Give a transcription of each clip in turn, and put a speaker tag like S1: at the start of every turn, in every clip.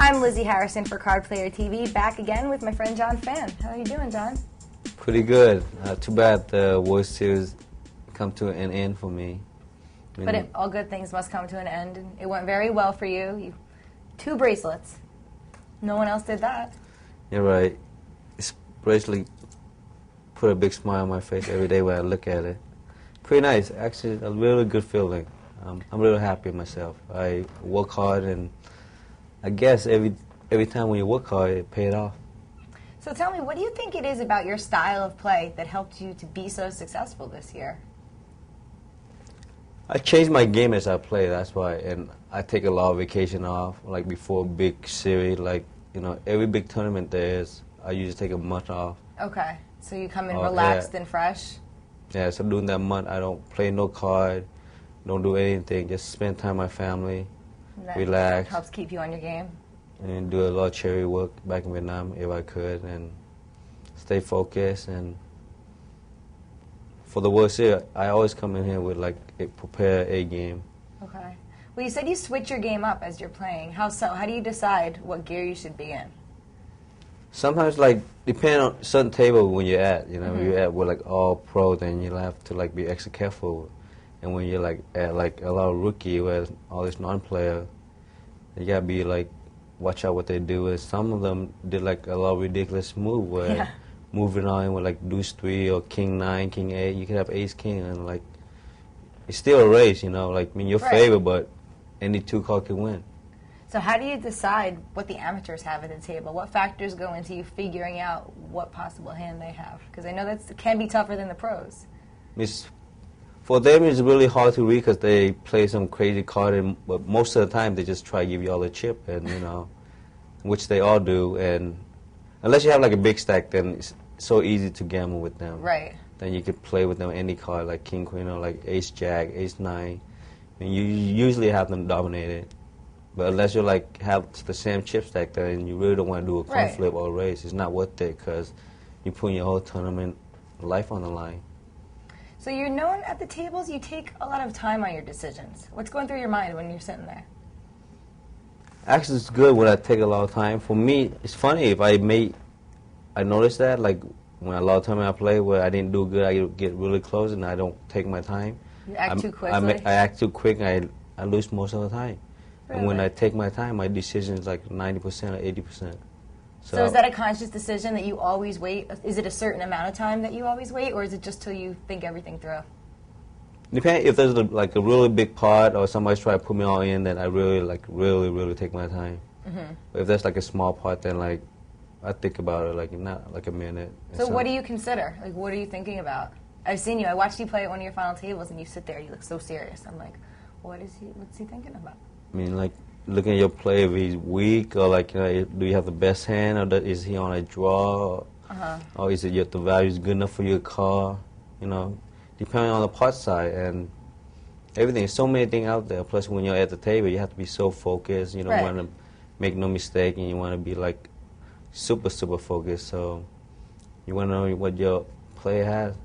S1: I'm Lizzie Harrison for Card Player TV, back again with my friend John Phan. How are you doing, John?
S2: Pretty good. Too bad the World Series come to an end for me.
S1: But all good things must come to an end. And it went very well for you. 2 bracelets. No one else did that.
S2: You're right. This bracelet put a big smile on my face every day when I look at it. Pretty nice. Actually, a really good feeling. I'm really happy with myself. I work hard, and I guess every time when you work hard, it paid off.
S1: So tell me, what do you think it is about your style of play that helped you to be so successful this year?
S2: I change my game as I play, that's why, and I take a lot of vacation off, like before big series, like, you know, every big tournament there is, I usually take a month off.
S1: Okay, so you come in relaxed and fresh?
S2: Yeah, so during that month, I don't play no card, don't do anything, just spend time with my family, relax.
S1: Helps keep you on your game?
S2: And do a lot of charity work back in Vietnam if I could, and stay focused. And for the World Series, I always come in here with like prepare a game.
S1: Okay. Well, you said you switch your game up as you're playing. How so? How do you decide what gear you should be in?
S2: Sometimes, like, depending on certain table when you're at, you know, if you're at with like all pro, then you'll have to like be extra careful. And when you're like at like a lot of rookie where all this non-player, you gotta be like watch out what they do. And some of them did like a lot of ridiculous move where moving on with like deuce 3 or king 9, king 8. You could have ace king, and like it's still a race, you know. Like, I mean, your favor, but any 2 card can win.
S1: So how do you decide what the amateurs have at the table? What factors go into you figuring out what possible hand they have? Because I know that can be tougher than the pros.
S2: For them, it's really hard to read because they play some crazy card, but most of the time they just try to give you all the chip, and you know, which they all do. And unless you have like a big stack, then it's so easy to gamble with them.
S1: Right.
S2: Then you could play with them any card, like king, queen, or like ace, jack, ace 9. And you usually have them dominated. But unless you like have the same chip stack, then you really don't want to do a coin flip or a race. It's not worth it because you're putting your whole tournament life on the line.
S1: So you're known at the tables, you take a lot of time on your decisions. What's going through your mind when you're sitting there?
S2: Actually, it's good when I take a lot of time. For me, it's funny if I notice that, like when a lot of time I play where I didn't do good, I get really close and I don't take my time.
S1: You act too quickly?
S2: I act too quick and I lose most of the time.
S1: Really?
S2: And when I take my time, my decision is like 90% or 80%.
S1: So is that a conscious decision that you always wait? Is it a certain amount of time that you always wait, or is it just till you think everything through?
S2: Depending if there's like a really big pot or somebody's trying to put me all in, then I really take my time. But if there's like a small pot, then like I think about it like not like a minute.
S1: So what do you consider? Like, what are you thinking about? I've seen you. I watched you play at one of your final tables, and you sit there. You look so serious. I'm like, what's he thinking about?
S2: I mean, like, looking at your play, if he's weak, or like, you know, do you have the best hand, or is he on a draw, or is it the value is good enough for your call, you know, depending on the pot side and everything. So many things out there. Plus, when you're at the table, you have to be so focused. You don't want to make no mistake, and you want to be like super focused. So you want to know what your player has.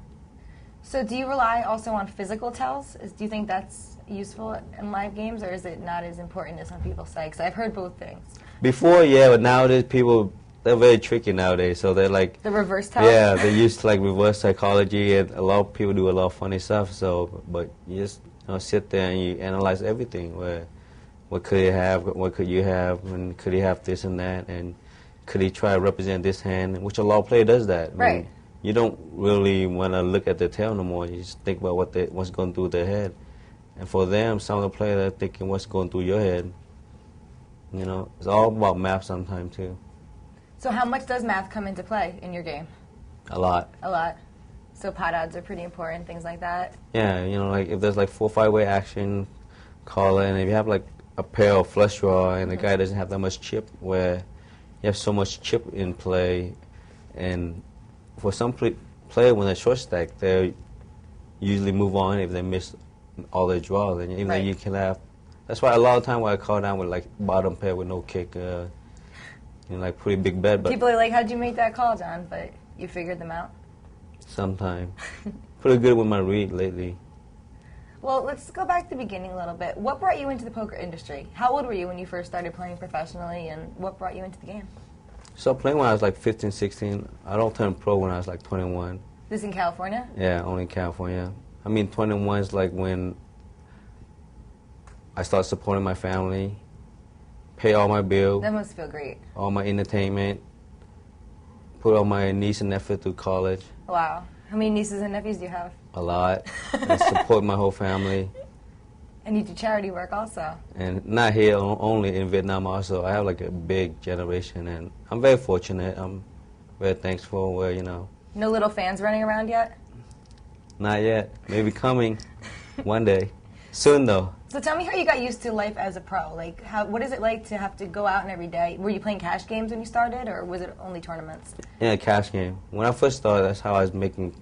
S1: So do you rely also on physical tells? Do you think that's useful in live games, or is it not as important as some people say? Because I've heard both things. Before,
S2: yeah, but nowadays people, they're very tricky nowadays. So they're like
S1: the reverse tell.
S2: Yeah, they use like reverse psychology, and a lot of people do a lot of funny stuff. So, but you just sit there and you analyze everything. What could he have? What could you have? And could he have this and that? And could he try to represent this hand? Which a lot of player does that.
S1: Right.
S2: I mean, you don't really want to look at the tail no more. You just think about what's going through their head. And for them, some of the players are thinking what's going through your head. You know, it's all about math sometimes too.
S1: So how much does math come into play in your game?
S2: A lot.
S1: A lot. So pot odds are pretty important, things like that?
S2: Yeah, you know, like if there's like 4 or 5 way action, call it, and if you have like a pair of flush draw and the guy doesn't have that much chip, where you have so much chip in play, and for some player when they're short stack, they usually move on if they miss all their draws, and even though you can have. That's why a lot of time when I call down with like bottom pair with no kick, you know, like pretty big bet. But
S1: people are like, "How'd you make that call, John?" But you figured them out.
S2: Sometime, pretty good with my read lately.
S1: Well, let's go back to the beginning a little bit. What brought you into the poker industry? How old were you when you first started playing professionally, and what brought you into the game?
S2: So playing when I was like 15, 16. I don't turn pro when I was like 21.
S1: This in California?
S2: Yeah, only in California. I mean, 21 is like when I start supporting my family, pay all my bills.
S1: That must feel great.
S2: All my entertainment, put all my niece and nephew through college.
S1: Wow. How many nieces and nephews do you have?
S2: A lot. And support my whole family.
S1: And you do charity work also.
S2: And not here, only in Vietnam also. I have like a big generation, and I'm very fortunate. I'm very thankful where, you know.
S1: No little fans running around yet?
S2: Not yet. Maybe coming one day. Soon though.
S1: So tell me how you got used to life as a pro. Like, what is it like to have to go out and every day? Were you playing cash games when you started, or was it only tournaments?
S2: Yeah, cash game. When I first started, that's how I was making.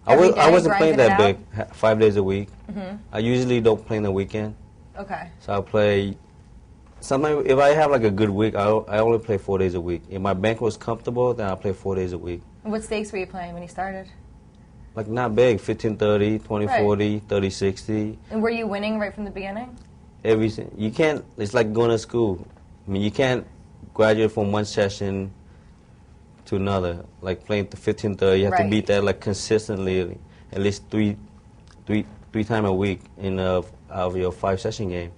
S1: Every day,
S2: I wasn't playing that big,
S1: out?
S2: 5 days a week.
S1: Mm-hmm.
S2: I usually don't play in the weekend.
S1: Okay.
S2: So I play. Sometimes if I have like a good week, I only play 4 days a week. If my bank was comfortable, then I play 4 days a week.
S1: And what stakes were you playing when you started?
S2: Like not big, 15-30, 20-40, 30-60.
S1: And were you winning right from the beginning?
S2: Everything. You can't, it's like going to school. I mean, you can't graduate from one session to another. Like playing to 15-30, you have to beat that like consistently, at least three times a week out of your 5-session game.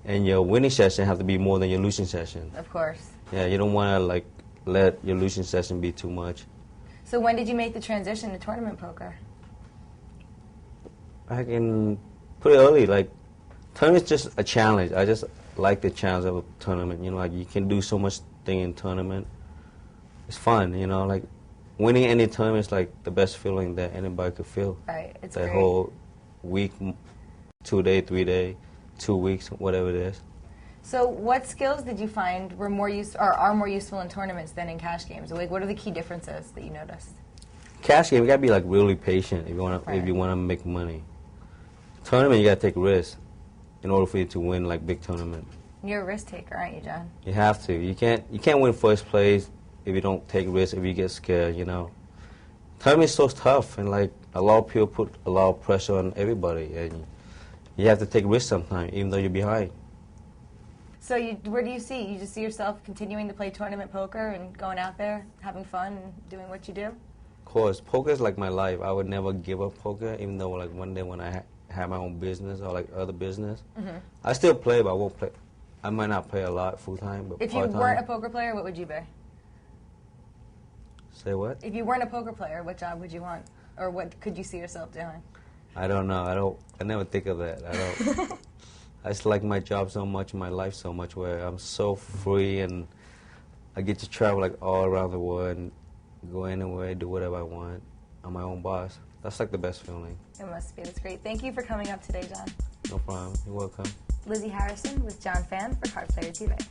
S2: And your winning session have to be more than your losing session.
S1: Of course.
S2: Yeah, you don't want to like let your losing session be too much.
S1: So when did you make the transition to tournament poker?
S2: I can pretty early. Like, tournament's just a challenge. I just like the challenge of a tournament. You know, like you can do so much thing in tournament. It's fun, you know. Like winning any tournament is like the best feeling that anybody could feel.
S1: Right, it's
S2: that
S1: great.
S2: whole week, 2 day, 3 day, 2 weeks, whatever it is.
S1: So what skills did you find were more are more useful in tournaments than in cash games? Like, what are the key differences that you noticed?
S2: Cash game, you gotta be like really patient if you wanna make money. Tournament, you gotta take risks in order for you to win like big tournament.
S1: You're a risk taker, aren't you, John?
S2: You have to. You can't win first place if you don't take risks. If you get scared, you know. Tournament is so tough, and like a lot of people put a lot of pressure on everybody, and you have to take risks sometimes, even though you're behind.
S1: So where do you see? You just see yourself continuing to play tournament poker and going out there, having fun, and doing what you do?
S2: Of course, poker is like my life. I would never give up poker, even though like one day when I have my own business or like other business, I still play, but I won't play. I might not play a lot full time, but
S1: if you weren't a poker player, what would you be?
S2: Say what?
S1: If you weren't a poker player, what job would you want, or what could you see yourself doing?
S2: I don't know. I never think of that. I don't. I just like my job so much, my life so much, where I'm so free and I get to travel like all around the world and go anywhere, do whatever I want. I'm my own boss. That's like the best feeling.
S1: It must be. That's great. Thank you for coming up today, John.
S2: No problem. You're welcome.
S1: Lizzie Harrison with John Phan for Card Player TV.